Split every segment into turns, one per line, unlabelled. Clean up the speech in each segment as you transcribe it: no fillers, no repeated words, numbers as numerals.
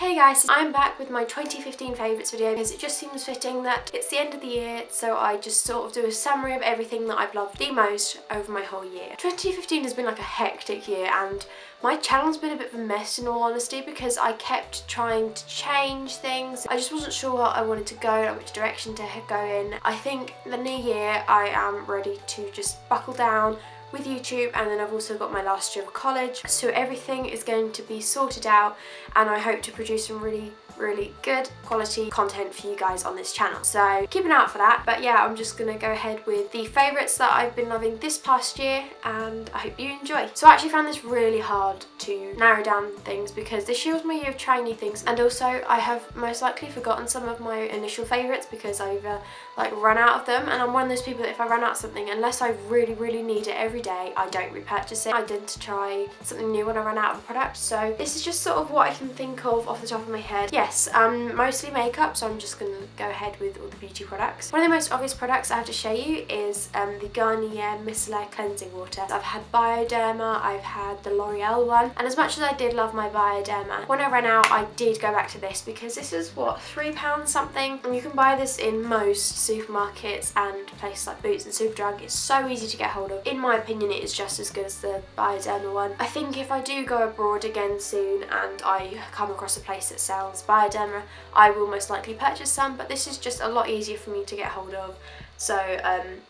Hey guys, I'm back with my 2015 favourites video because it just seems fitting that it's the end of the year, so I just sort of do a summary of everything that I've loved the most over my whole year. 2015 has been like a hectic year and my channel's been a bit of a mess in all honesty because I kept trying to change things. I just wasn't sure what I wanted to go, like which direction to go in. I think the new year I am ready to just buckle down with YouTube, and then I've also got my last year of college, so everything is going to be sorted out and I hope to produce some really good quality content for you guys on this channel, so keep an eye out for that. But yeah, I'm just gonna go ahead with the favourites that I've been loving this past year and I hope you enjoy. So I actually found this really hard to narrow down things because this year was my year of trying new things, and also I have most likely forgotten some of my initial favourites because I've like run out of them, and I'm one of those people that if I run out of something, unless I really need it every day, I don't repurchase it. I tend to try something new when I run out of a product, so this is just sort of what I can think of off the top of my head. Yes, mostly makeup, so I'm just gonna go ahead with all the beauty products. One of the most obvious products I have to show you is the Garnier Micellar Cleansing Water. I've had Bioderma, I've had the L'Oreal one, and as much as I did love my Bioderma, when I ran out I did go back to this because this is what, £3 something, and you can buy this in most supermarkets and places like Boots and Superdrug. It's so easy to get hold of. In my opinion, it is just as good as the Bioderma one. I think if I do go abroad again soon and I come across a place that sells Bioderma, I will most likely purchase some, but this is just a lot easier for me to get hold of. So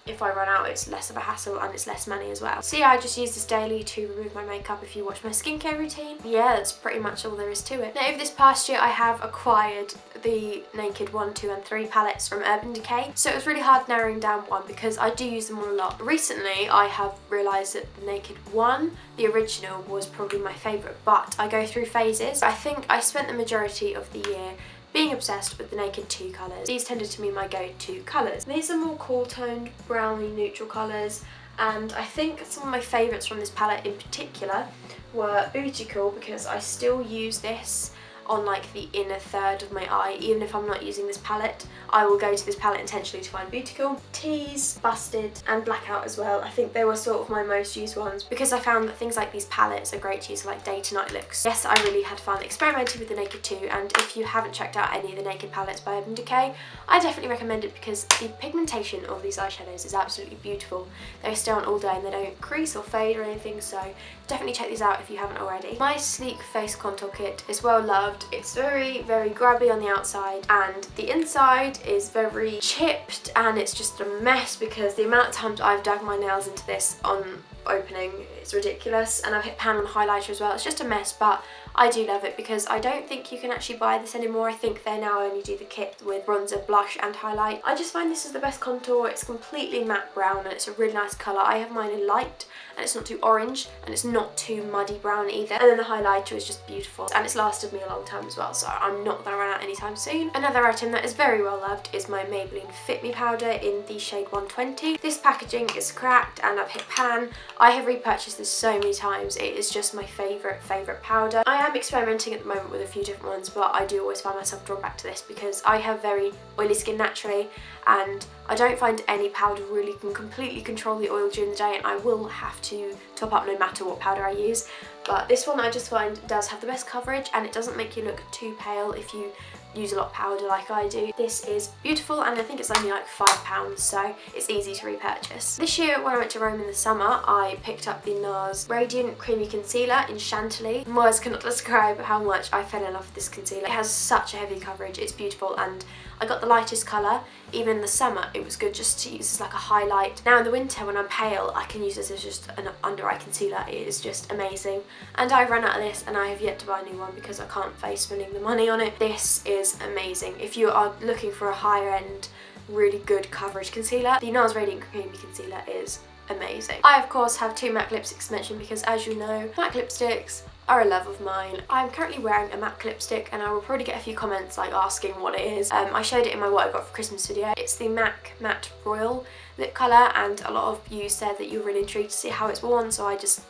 if I run out, it's less of a hassle and it's less money as well. So yeah, I just use this daily to remove my makeup if you watch my skincare routine. Yeah, that's pretty much all there is to it. Now, over this past year, I have acquired the Naked 1, 2 and 3 palettes from Urban Decay. So it was really hard narrowing down one because I do use them all a lot. Recently, I have realised that the Naked 1, the original, was probably my favourite, but I go through phases. I think I spent the majority of the year being obsessed with the Naked 2 colours. These tended to be my go-to colours. These are more cool-toned, browny, neutral colours, and I think some of my favourites from this palette in particular were Beauticool, because I still use this on like the inner third of my eye. Even if I'm not using this palette, I will go to this palette intentionally to find Beauticool. Tease, Busted and Blackout as well. I think they were sort of my most used ones because I found that things like these palettes are great to use for like day to night looks. Yes, I really had fun experimenting with the Naked 2, and if you haven't checked out any of the Naked palettes by Urban Decay, I definitely recommend it because the pigmentation of these eyeshadows is absolutely beautiful. They stay on all day and they don't crease or fade or anything, so definitely check these out if you haven't already. My Sleek Face Contour Kit is well loved. It's very grubby on the outside and the inside is very chipped, and it's just a mess because the amount of times I've dug my nails into this on opening is ridiculous, and I've hit pan on highlighter as well. It's just a mess, but I do love it because I don't think you can actually buy this anymore. I think they now only do the kit with bronzer, blush and highlight. I just find this is the best contour. It's completely matte brown and it's a really nice colour. I have mine in light and it's not too orange and it's not too muddy brown either. And then the highlighter is just beautiful and it's lasted me a long time as well, so I'm not going to run out anytime soon. Another item that is very well loved is my Maybelline Fit Me powder in the shade 120. This packaging is cracked and I've hit pan. I have repurchased this so many times. It is just my favourite powder. I am experimenting at the moment with a few different ones, but I do always find myself drawn back to this because I have very oily skin naturally, and I don't find any powder really can completely control the oil during the day, and I will have to top up no matter what powder I use. But this one I just find does have the best coverage and it doesn't make you look too pale if you use a lot of powder like I do. This is beautiful and I think it's only like £5, so it's easy to repurchase. This year when I went to Rome in the summer, I picked up the NARS Radiant Creamy Concealer in Chantilly. Words cannot describe how much I fell in love with this concealer. It has such a heavy coverage, it's beautiful, and I got the lightest colour. Even in the summer it was good just to use as like a highlight. Now in the winter when I'm pale, I can use this as just an under eye concealer. It is just amazing, and I've run out of this and I have yet to buy a new one because I can't face spending the money on it. This is amazing. If you are looking for a higher end, really good coverage concealer, the NARS Radiant Creamy Concealer is amazing. I of course have two MAC lipsticks to mention because, as you know, MAC lipsticks are a love of mine. I'm currently wearing a MAC lipstick and I will probably get a few comments like asking what it is. I showed it in my what I got for Christmas video. It's the MAC Matte Royal lip colour, and a lot of you said that you were really intrigued to see how it's worn, so I just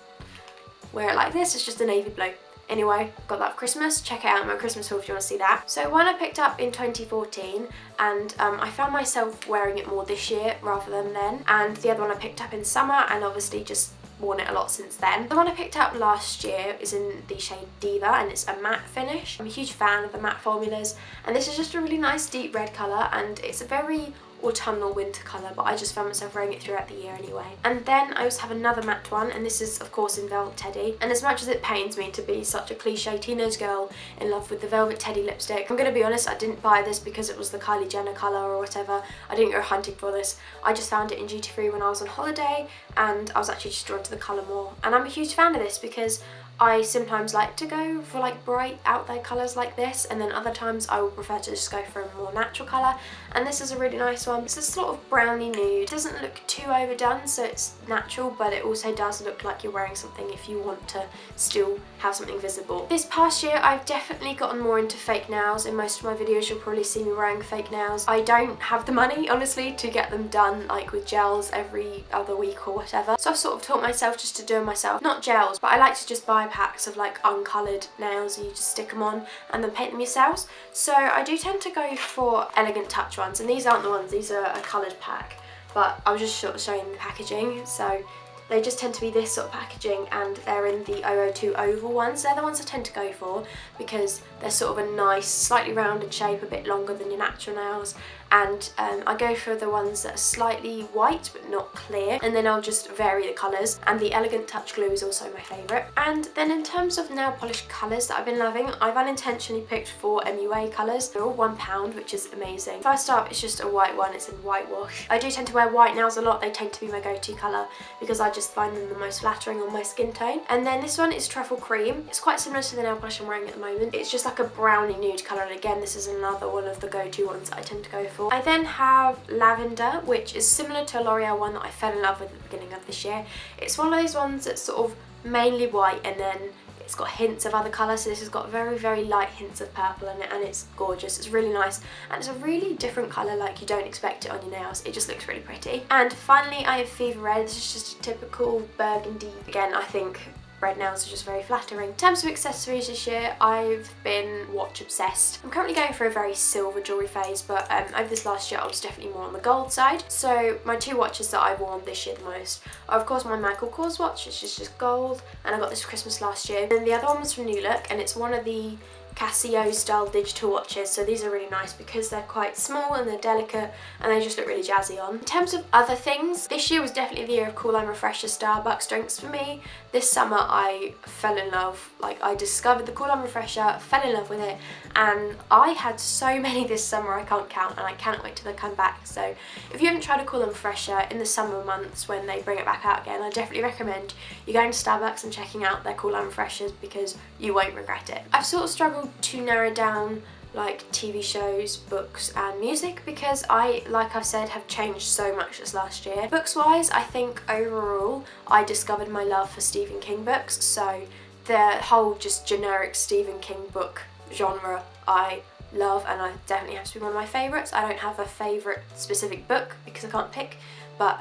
wear it like this. It's just a navy blue. Anyway, got that for Christmas. Check it out in my Christmas haul if you want to see that. So one I picked up in 2014 and I found myself wearing it more this year rather than then, and the other one I picked up in summer and obviously just worn it a lot since then. The one I picked up last year is in the shade Diva, and it's a matte finish. I'm a huge fan of the matte formulas, and this is just a really nice deep red colour, and it's a very autumnal winter colour, but I just found myself wearing it throughout the year anyway. And then I also have another matte one, and this is of course in Velvet Teddy, and as much as it pains me to be such a cliche teenage girl in love with the Velvet Teddy lipstick, I'm gonna be honest, I didn't buy this because it was the Kylie Jenner colour or whatever. I didn't go hunting for this. I just found it in duty free when I was on holiday, and I was actually just drawn to the colour more. And I'm a huge fan of this because I sometimes like to go for like bright out there colours like this, and then other times I would prefer to just go for a more natural colour, and this is a really nice one. It's a sort of browny nude. It doesn't look too overdone, so it's natural, but it also does look like you're wearing something if you want to still have something visible. This past year I've definitely gotten more into fake nails. In most of my videos you'll probably see me wearing fake nails. I don't have the money honestly to get them done like with gels every other week or whatever, so I've sort of taught myself just to do them myself. Not gels, but I like to just buy packs of like uncoloured nails, and you just stick them on and then paint them yourselves. So I do tend to go for Elegant Touch ones, and these aren't the ones, these are a coloured pack, but I was just sort of showing the packaging. So they just tend to be this sort of packaging, and they're in the 002 oval ones. They're the ones I tend to go for because they're sort of a nice, slightly rounded shape, a bit longer than your natural nails. And I go for the ones that are slightly white but not clear, and then I'll just vary the colours. And the Elegant Touch glue is also my favourite. And then in terms of nail polish colours that I've been loving, I've unintentionally picked 4 MUA colours. They're all £1, which is amazing. First up, it's just a white one, it's in Whitewash. I do tend to wear white nails a lot. They tend to be my go-to colour because I just find them the most flattering on my skin tone. And then this one is Truffle Cream. It's quite similar to the nail polish I'm wearing at the moment. It's just like a brownie nude colour, and again this is another one of the go-to ones that I tend to go for. I then have Lavender, which is similar to a L'Oreal one that I fell in love with at the beginning of this year. It's one of those ones that's sort of mainly white, and then it's got hints of other colours. So this has got very, very light hints of purple in it, and it's gorgeous. It's really nice, and it's a really different colour, like you don't expect it on your nails. It just looks really pretty. And finally I have Fever Red. This is just a typical burgundy. Again, I think red nails are just very flattering. In terms of accessories this year, I've been watch obsessed. I'm currently going for a very silver jewellery phase, but over this last year I was definitely more on the gold side. So my 2 watches that I've worn this year the most are of course my Michael Kors watch, which is just gold, and I got this for Christmas last year. And the other one was from New Look, and it's one of the Casio style digital watches. So these are really nice because they're quite small and they're delicate, and they just look really jazzy on. In terms of other things, this year was definitely the year of Cool Lime Refresher Starbucks drinks for me. This summer I fell in love, like I discovered the Cool Lime Refresher, fell in love with it, and I had so many this summer I can't count, and I cannot wait till they come back. So if you haven't tried a Cool Lime Refresher in the summer months when they bring it back out again, I definitely recommend you going to Starbucks and checking out their Cool Lime Refreshers because you won't regret it. I've sort of struggled to narrow down like TV shows, books and music because I, like I've said, have changed so much this last year. Books wise, I think overall I discovered my love for Stephen King books, so the whole just generic Stephen King book genre I love, and I definitely have to be one of my favourites. I don't have a favourite specific book because I can't pick, but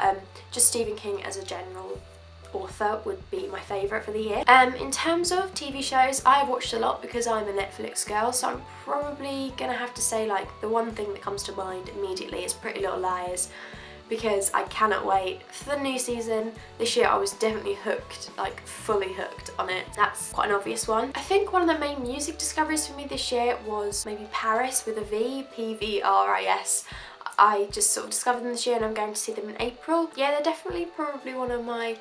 just Stephen King as a general author would be my favourite for the year. In terms of TV shows, I've watched a lot because I'm a Netflix girl, so I'm probably gonna have to say like the one thing that comes to mind immediately is Pretty Little Liars, because I cannot wait for the new season. This year I was definitely hooked, like fully hooked on it. That's quite an obvious one. I think one of the main music discoveries for me this year was maybe Paris with a V, P-V-R-I-S. I just sort of discovered them this year and I'm going to see them in April. Yeah, they're definitely probably one of my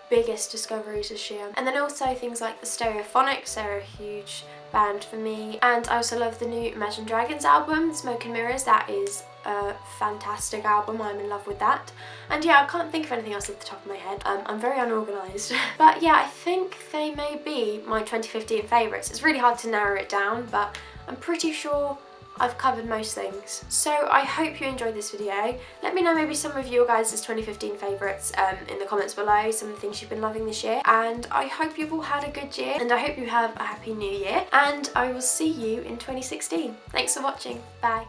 biggest discoveries this year. And then also things like the Stereophonics, they're a huge band for me. And I also love the new Imagine Dragons album, Smoke and Mirrors. That is a fantastic album, I'm in love with that. And yeah, I can't think of anything else off the top of my head. I'm very unorganised. But yeah, I think they may be my 2015 favourites. It's really hard to narrow it down, but I'm pretty sure I've covered most things. So I hope you enjoyed this video. Let me know maybe some of your guys' 2015 favourites in the comments below, some of the things you've been loving this year. And I hope you've all had a good year, and I hope you have a happy new year. And I will see you in 2016. Thanks for watching. Bye.